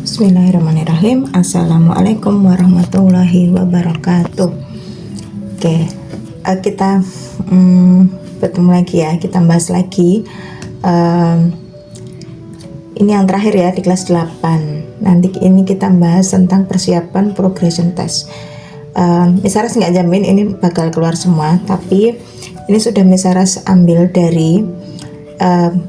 Bismillahirrahmanirrahim. Assalamualaikum warahmatullahi wabarakatuh. Oke, kita bertemu lagi ya. Kita bahas lagi. Ini yang terakhir ya di kelas 8. Nanti ini kita bahas tentang persiapan progression test. Misaras nggak jamin ini bakal keluar semua, tapi ini sudah Misaras ambil dari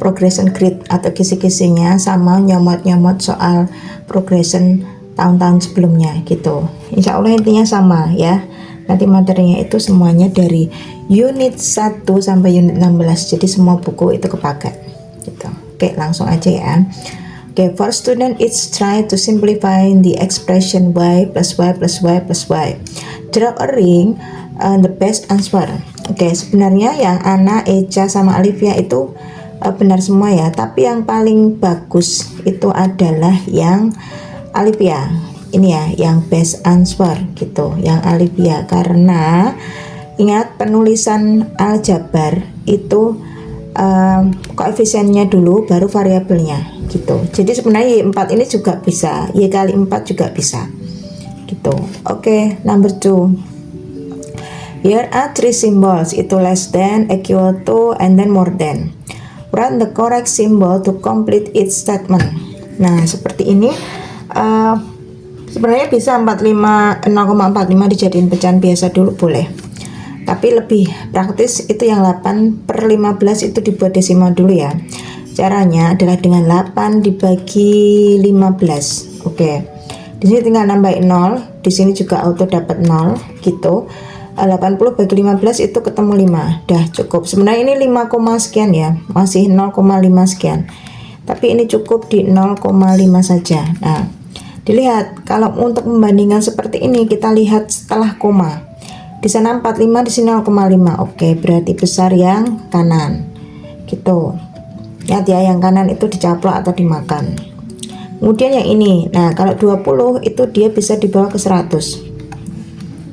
progression grid atau kisi-kisinya sama nyomot-nyomot soal progression tahun-tahun sebelumnya gitu. Insya Allah intinya sama ya. Nanti materinya itu semuanya dari unit 1 sampai unit 16. Jadi semua buku itu kepakai gitu. Oke, langsung aja ya. Oke, for student it's try to simplify the expression y plus y plus y plus y. Draw a ring the best answer. Oke, sebenarnya yang Ana, Eca sama Alivia itu benar semua ya, tapi yang paling bagus itu adalah yang Alivia ini ya, yang best answer gitu, yang Alivia, karena ingat penulisan aljabar itu koefisiennya dulu baru variabelnya gitu. Jadi sebenarnya Y4 ini juga bisa, Y kali 4 juga bisa gitu. Oke, number 2. Here are 3 symbols, itu less than, equal to, and then more than. Write the correct symbol to complete each statement. Nah, seperti ini sebenarnya bisa 0,45 dijadiin pecahan biasa dulu boleh. Tapi lebih praktis itu yang 8/15 itu dibuat desimal dulu ya. Caranya adalah dengan 8 dibagi 15. Oke. Di sini tinggal nambahin 0, di sini juga auto dapat 0 gitu. 80 bagi 15 itu ketemu 5. Dah cukup. Sebenarnya ini 5, sekian ya. Masih 0,5 sekian. Tapi ini cukup di 0,5 saja. Nah, dilihat kalau untuk membandingkan seperti ini kita lihat setelah koma. Di sana 45, di sini 0,5. Oke, berarti besar yang kanan. Gitu. Lihat ya, yang kanan itu dicaplok atau dimakan. Kemudian yang ini. Nah, kalau 20 itu dia bisa dibawa ke 100.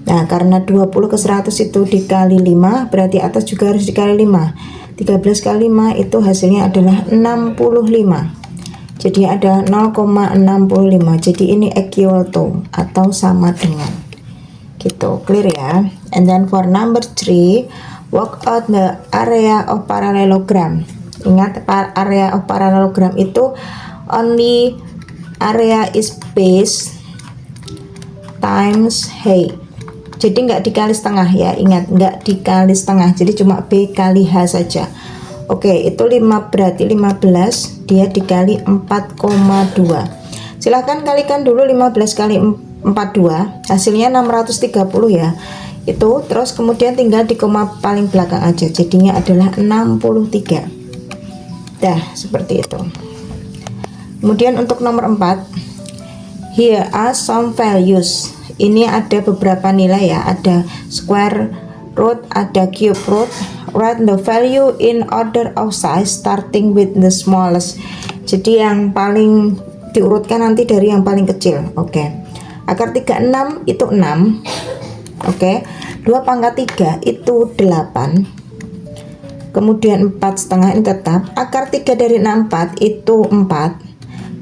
Nah, karena 20 ke 100 itu dikali 5, berarti atas juga harus dikali 5. 13 kali 5 itu hasilnya adalah 65. Jadi ada 0,65. Jadi ini equal to atau sama dengan. Gitu, clear ya. And then for number 3, work out the area of parallelogram. Ingat, area of parallelogram itu only area is base times height. Jadi nggak dikali setengah ya, ingat nggak dikali setengah, jadi cuma B kali H saja. Oke, itu 5 berarti 15 dia dikali 4,2. Silahkan kalikan dulu 15 kali 42, hasilnya 630 ya. Itu terus kemudian tinggal di koma paling belakang aja, jadinya adalah 63. Dah, seperti itu. Kemudian untuk nomor 4, here are some values. Ini ada beberapa nilai ya, ada square root, ada cube root. Write the value in order of size starting with the smallest. Jadi yang paling diurutkan nanti dari yang paling kecil. Oke. Akar 36 itu 6. Oke. 2 pangkat 3 itu 8. Kemudian 4,5 ini tetap. Akar 3 dari 64 itu 4.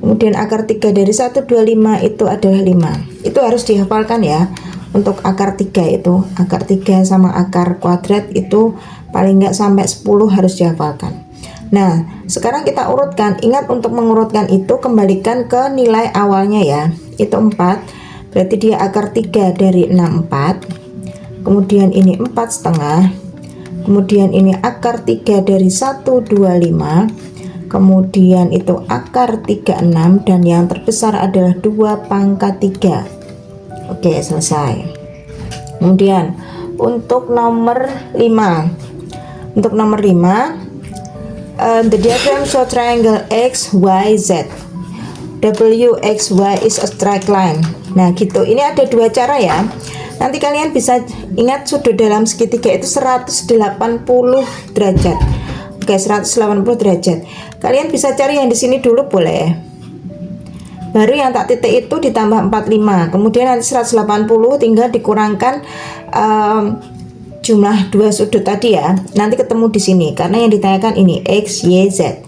Kemudian akar 3 dari 125 itu adalah 5. Itu harus dihafalkan ya. Untuk akar 3 itu, akar 3 sama akar kuadrat itu paling nggak sampai 10 harus dihafalkan. Nah, sekarang kita urutkan. Ingat, untuk mengurutkan itu kembalikan ke nilai awalnya ya. Itu 4. Berarti dia akar 3 dari 64. Kemudian ini 4,5. Kemudian ini akar 3 dari 125. Kemudian itu akar 36 dan yang terbesar adalah 2 pangkat 3. Oke, selesai. Kemudian untuk nomor 5. Untuk nomor 5, the diagram show triangle X, Y, Z. W, X, Y is a straight line. Nah, gitu. Ini ada dua cara ya. Nanti kalian bisa ingat sudut dalam segitiga itu 180 derajat. Oke, 180 derajat. Kalian bisa cari yang di sini dulu boleh. Baru yang tak titik itu ditambah 45. Kemudian nanti 180 tinggal dikurangkan jumlah dua sudut tadi ya. Nanti ketemu di sini karena yang ditanyakan ini X, Y, Z.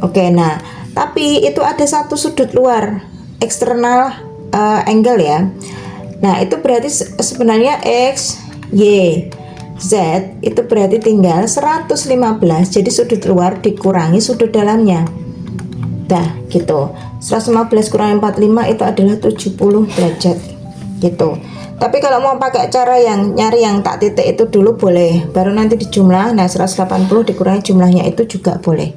Oke, nah, tapi itu ada satu sudut luar. eksternal angle ya. Nah itu berarti sebenarnya X, Y, Z itu berarti tinggal 115. Jadi sudut luar dikurangi sudut dalamnya. Dah gitu. 115 kurangi 45 itu adalah 70 derajat gitu. Tapi kalau mau pakai cara yang nyari yang tak titik itu dulu boleh, baru nanti dijumlah. Nah 180 dikurangi jumlahnya itu juga boleh.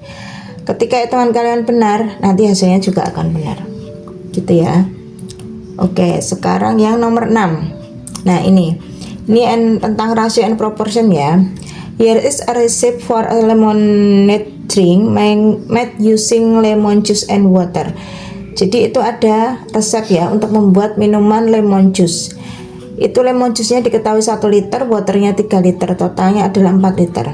Ketika hitungan kalian benar, nanti hasilnya juga akan benar gitu ya. Oke, sekarang yang nomor 6. Nah ini tentang ratio and proportion ya. Here is a recipe for a lemonade drink made using lemon juice and water. Jadi itu ada resep ya untuk membuat minuman lemon juice. Itu lemon juice-nya diketahui 1 liter, waternya 3 liter, totalnya adalah 4 liter.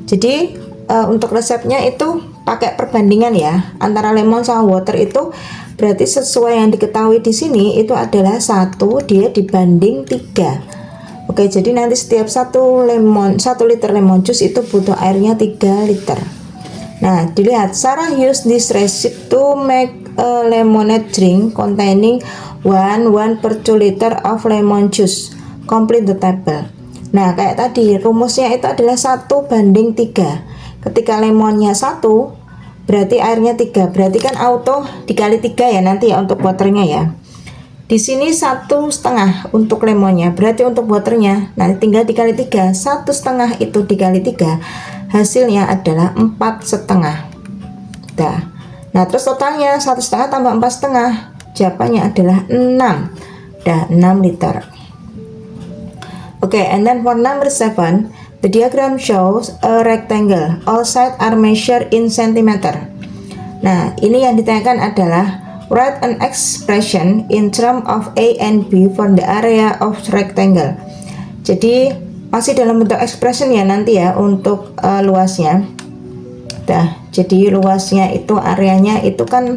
Jadi untuk resepnya itu pakai perbandingan ya antara lemon sama water, itu berarti sesuai yang diketahui di sini itu adalah 1 dia dibanding 3. Oke, jadi nanti setiap 1 liter lemon juice itu butuh airnya 3 liter. Nah, dilihat Sarah use this recipe to make a lemonade drink containing 1/2 liter of lemon juice. Complete the table. Nah, kayak tadi rumusnya itu adalah 1/3. Ketika lemonnya 1, berarti airnya 3. Berarti kan auto dikali 3 ya nanti ya untuk waternya ya. Di sini 1,5 untuk lemonnya, berarti untuk waternya nanti tinggal dikali 3. 1,5 itu dikali 3, hasilnya adalah 4,5. Nah terus totalnya 1,5 tambah 4,5, jawabannya adalah 6. 6 liter. Oke, and then for number 7, the diagram shows a rectangle. All sides are measured in centimeter. Nah, ini yang ditanyakan adalah write an expression in terms of A and B for the area of rectangle. Jadi masih dalam bentuk expression ya nanti ya untuk luasnya. Jadi luasnya itu areanya itu kan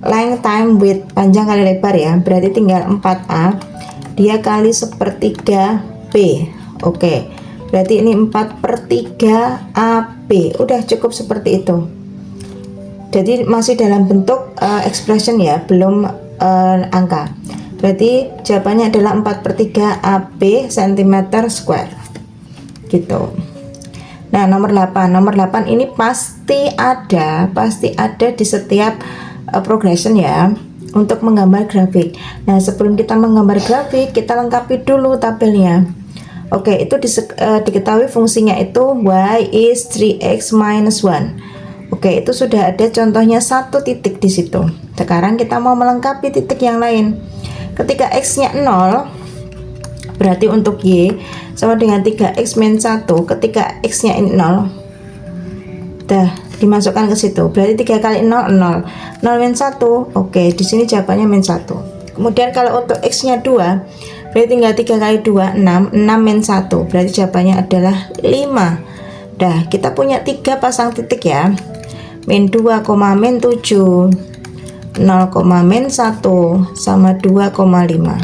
length time width, panjang kali lebar ya. Berarti tinggal 4A dia kali 1/3 B. Oke, berarti ini 4/3 AB. Udah cukup seperti itu. Jadi masih dalam bentuk expression ya, belum angka. Berarti jawabannya adalah 4/3 AB cm square gitu. Nah nomor 8 ini pasti ada di setiap progression ya, untuk menggambar grafik. Nah sebelum kita menggambar grafik, kita lengkapi dulu tabelnya. Oke, itu diketahui fungsinya itu y is 3x minus 1. Oke, itu sudah ada contohnya 1 titik di situ. Sekarang kita mau melengkapi titik yang lain. Ketika x-nya 0, berarti untuk y sama dengan 3x min 1. Ketika x-nya 0, dimasukkan ke situ. Berarti 3 kali 0 0. 0 min 1. Oke, di sini jawabannya min 1. Kemudian kalau untuk x-nya 2, berarti tinggal 3 kali 2 6. 6 min 1. Berarti jawabannya adalah 5. Kita punya 3 pasang titik ya. Min 2, min 7, 0, min 1 sama 2,5.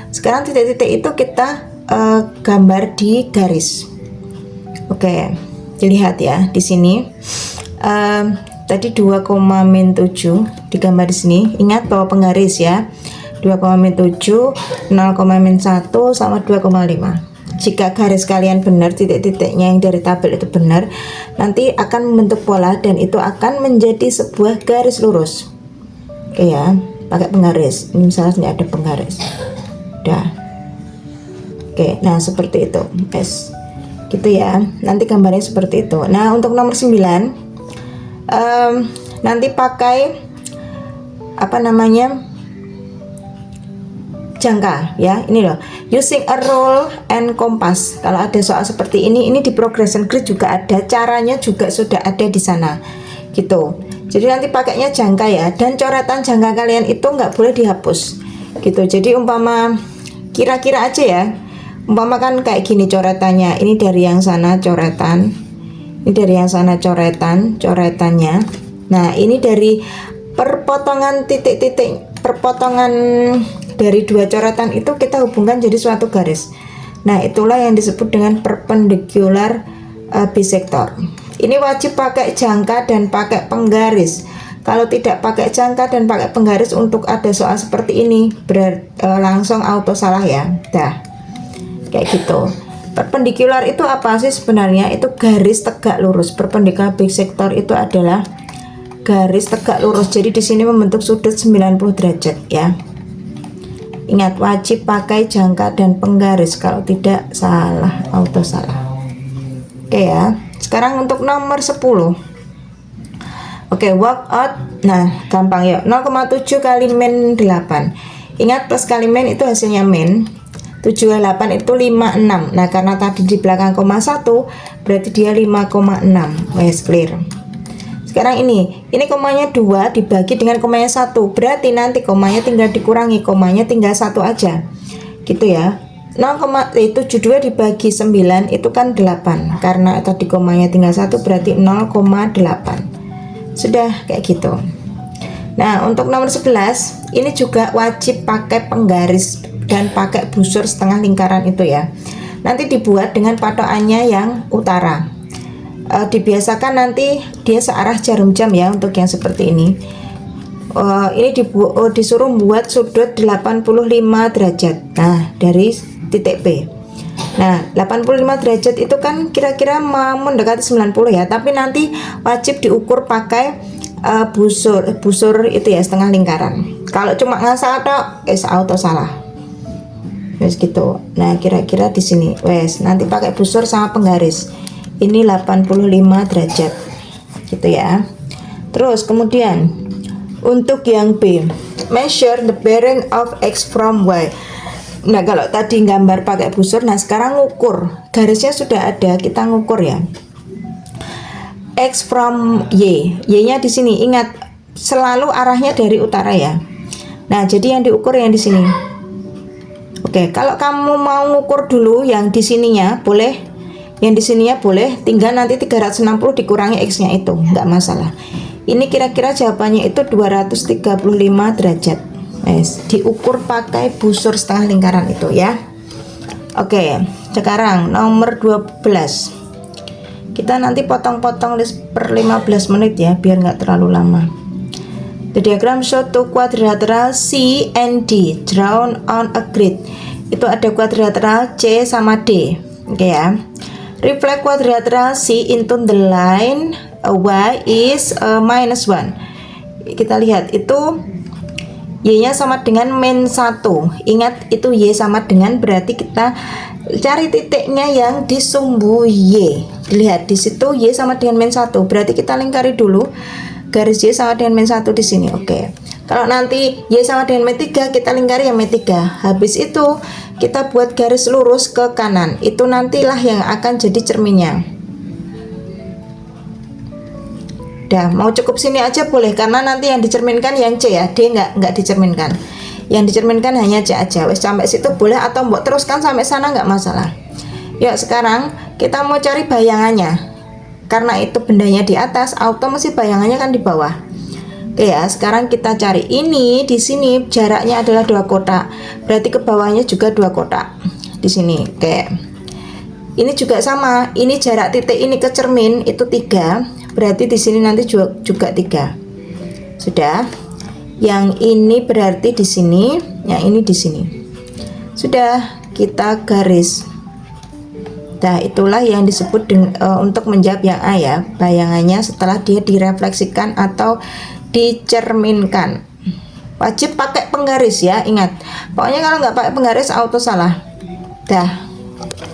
Sekarang titik-titik itu kita gambar di garis. Oke, dilihat ya di sini. Tadi 2, min 7 digambar di sini. Ingat bahwa penggaris ya. 2, min 7, 0, min 1 sama 2,5. Jika garis kalian benar, titik-titiknya yang dari tabel itu benar, nanti akan membentuk pola dan itu akan menjadi sebuah garis lurus. Oke ya, pakai penggaris. Ini misalnya ada penggaris. Oke, nah seperti itu. Gitu ya. Nanti gambarnya seperti itu. Nah, untuk nomor 9, nanti pakai jangka ya, ini loh, using a rule and compass. Kalau ada soal seperti ini di progression grid juga ada, caranya juga sudah ada di sana gitu. Jadi nanti pakainya jangka ya, dan coretan jangka kalian itu nggak boleh dihapus gitu. Jadi umpama kira-kira aja ya, umpama kan kayak gini coretannya, ini dari yang sana coretan, ini dari yang sana coretannya. Nah ini dari perpotongan titik-titik, perpotongan dari 2 coretan itu kita hubungkan jadi suatu garis. Nah itulah yang disebut dengan perpendicular bisector. Ini wajib pakai jangka dan pakai penggaris. Kalau tidak pakai jangka dan pakai penggaris untuk ada soal seperti ini, langsung auto salah ya. Dah, kayak gitu. Perpendikular itu apa sih sebenarnya? Itu garis tegak lurus. Perpendikular bisektor itu adalah garis tegak lurus. Jadi di sini membentuk sudut 90 derajat ya. Ingat, wajib pakai jangka dan penggaris, kalau tidak salah, auto salah. Oke ya. Sekarang untuk nomor 10. Oke, work out. Nah, gampang ya. 0,7 kali min 8. Ingat, plus kali min itu hasilnya min. 78 itu 56. Nah, karena tadi di belakang koma 1, berarti dia 5,6. Wes, clear. Sekarang ini komanya 2 dibagi dengan komanya 1, berarti nanti komanya tinggal dikurangi, komanya tinggal 1 aja gitu ya. 0,72 dibagi 9 itu kan 8, karena tadi komanya tinggal 1 berarti 0,8. Sudah kayak gitu. Nah, untuk nomor 11 ini juga wajib pakai penggaris dan pakai busur setengah lingkaran itu ya. Nanti dibuat dengan patokannya yang utara. Dibiasakan nanti dia searah jarum jam ya untuk yang seperti ini. Ini disuruh buat sudut 85 derajat. Nah, dari titik P. Nah, 85 derajat itu kan kira-kira mendekati 90 ya, tapi nanti wajib diukur pakai busur itu ya, setengah lingkaran. Kalau cuma ngasal tok, auto salah. Wes gitu. Nah, kira-kira di sini. Wes, nanti pakai busur sama penggaris. Ini 85 derajat gitu ya. Terus kemudian untuk yang B, measure the bearing of X from Y. Nah, kalau tadi gambar pakai busur, nah sekarang ngukur, garisnya sudah ada, kita ngukur ya. X from Y, Y-nya di sini. Ingat, selalu arahnya dari utara ya. Nah, jadi yang diukur yang di sini. Oke, kalau kamu mau ngukur dulu yang di sininya boleh. Yang di sininya boleh, tinggal nanti 360 dikurangi X-nya itu, nggak masalah. Ini kira-kira jawabannya itu 235 derajat. Yes, diukur pakai busur setengah lingkaran itu ya. Oke, sekarang nomor 12. Kita nanti potong-potong per 15 menit ya, biar nggak terlalu lama. The diagram show two quadrilateral C and D drawn on a grid. Itu ada quadrilateral C sama D. Oke ya. Reflect quadrilateral C into the line Y is -1. Kita lihat itu Y-nya sama dengan min 1. Ingat, itu Y sama dengan, berarti kita cari titiknya yang di sumbu Y. Lihat di situ Y sama dengan min 1. Berarti kita lingkari dulu garis Y sama dengan min 1 di sini. Oke. Kalau nanti Y sama dengan min 3, kita lingkari yang min 3. Habis itu kita buat garis lurus ke kanan. Itu nantilah yang akan jadi cerminnya. Dah, mau cukup sini aja boleh, karena nanti yang dicerminkan yang C ya, D nggak dicerminkan. Yang dicerminkan hanya C aja. Wes, sampai situ boleh, atau mau teruskan sampai sana nggak masalah. Yuk, sekarang kita mau cari bayangannya. Karena itu bendanya di atas, auto mesti bayangannya kan di bawah. Oke ya, sekarang kita cari ini di sini jaraknya adalah 2 kotak. Berarti ke bawahnya juga 2 kotak. Di sini. Oke. Ini juga sama. Ini jarak titik ini ke cermin itu 3. Berarti di sini nanti juga 3. Sudah. Yang ini berarti di sini, yang ini di sini. Sudah, kita garis. Nah, itulah yang disebut untuk menjawab yang A ya, bayangannya setelah dia direfleksikan atau dicerminkan. Wajib pakai penggaris ya, ingat. Pokoknya kalau nggak pakai penggaris auto salah. Dah,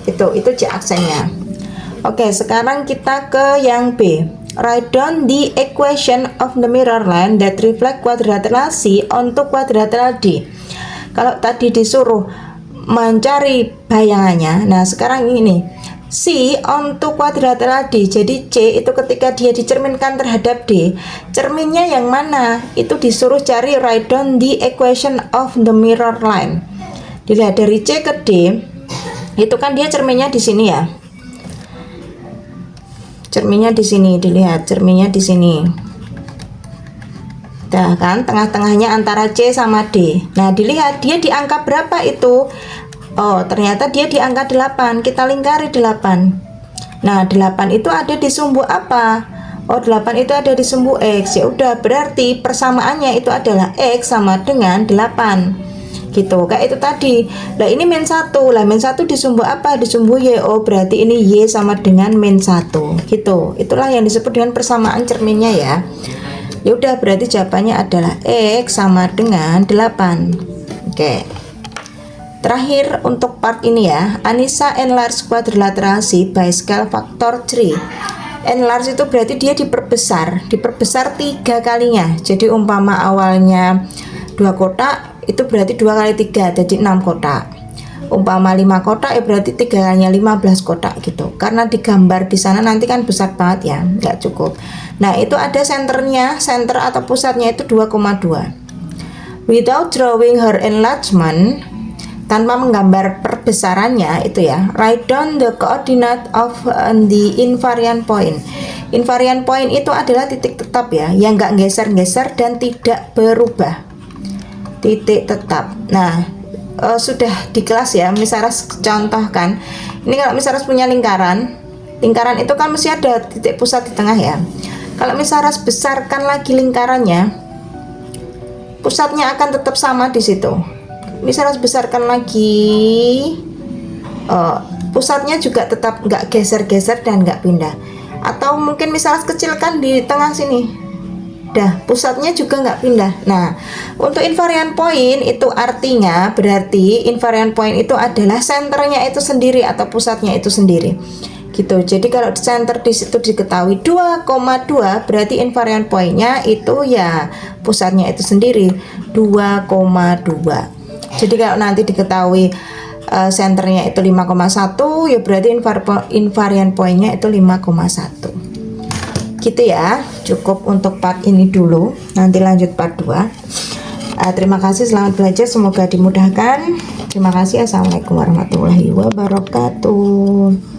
itu C aksennya. Oke, sekarang kita ke yang B. Write down the equation of the mirror line that reflect quadrilateral C onto quadrilateral D. Kalau tadi disuruh mencari bayangannya, nah sekarang ini C onto quadrilateral D. Jadi C itu ketika dia dicerminkan terhadap D, cerminnya yang mana? Itu disuruh cari write down the equation of the mirror line. Dilihat dari C ke D, itu kan dia cerminnya di sini ya. Cerminnya di sini, dilihat cerminnya di sini. Nah kan, tengah-tengahnya antara C sama D. Nah, dilihat dia di angka berapa itu? Oh, ternyata dia di angka 8. Kita lingkari 8. Nah, 8 itu ada di sumbu apa? Oh, 8 itu ada di sumbu X. Ya udah, berarti persamaannya itu adalah X sama dengan 8. Gitu. Kayak itu tadi. Lah ini min 1. Lah min 1 di sumbu apa? Di sumbu Y. Oh, berarti ini Y sama dengan min 1. Gitu. Itulah yang disebut dengan persamaan cerminnya ya. Ya udah, berarti jawabannya adalah X sama dengan 8. Oke. Terakhir untuk part ini ya. Anissa enlarge quadrilateral sheet by scale factor 3. Enlarge itu berarti dia diperbesar 3 kalinya. Jadi umpama awalnya 2 kotak, itu berarti 2 kali 3 jadi 6 kotak. Umpama 5 kotak ya berarti 3 kalinya 15 kotak gitu. Karena digambar di sana nanti kan besar banget ya, nggak cukup. Nah, itu ada senternya, center atau pusatnya itu 2,2. Without drawing her enlargement, tanpa menggambar perbesarannya itu ya, write down the coordinate of the invariant point. Invariant point itu adalah titik tetap ya, yang nggak geser-geser dan tidak berubah. Titik tetap. Nah, sudah di kelas ya, Miss Saras contohkan. Ini kalau Miss Saras punya lingkaran itu kan mesti ada titik pusat di tengah ya. Kalau Miss Saras besarkan lagi lingkarannya, pusatnya akan tetap sama di situ. Misalnya besarkan lagi, pusatnya juga tetap nggak geser-geser dan nggak pindah. Atau mungkin misalnya kecilkan di tengah sini, dah pusatnya juga nggak pindah. Nah, untuk invariant point itu artinya berarti invariant point itu adalah senternya itu sendiri atau pusatnya itu sendiri. Gitu. Jadi kalau center di situ diketahui 2,2, berarti invariant pointnya itu ya pusatnya itu sendiri 2,2. Jadi kalau nanti diketahui senternya itu 5,1, ya berarti invariant pointnya itu 5,1. Gitu ya. Cukup untuk part ini dulu. Nanti lanjut part 2. Terima kasih, selamat belajar, semoga dimudahkan. Terima kasih. Assalamualaikum warahmatullahi wabarakatuh.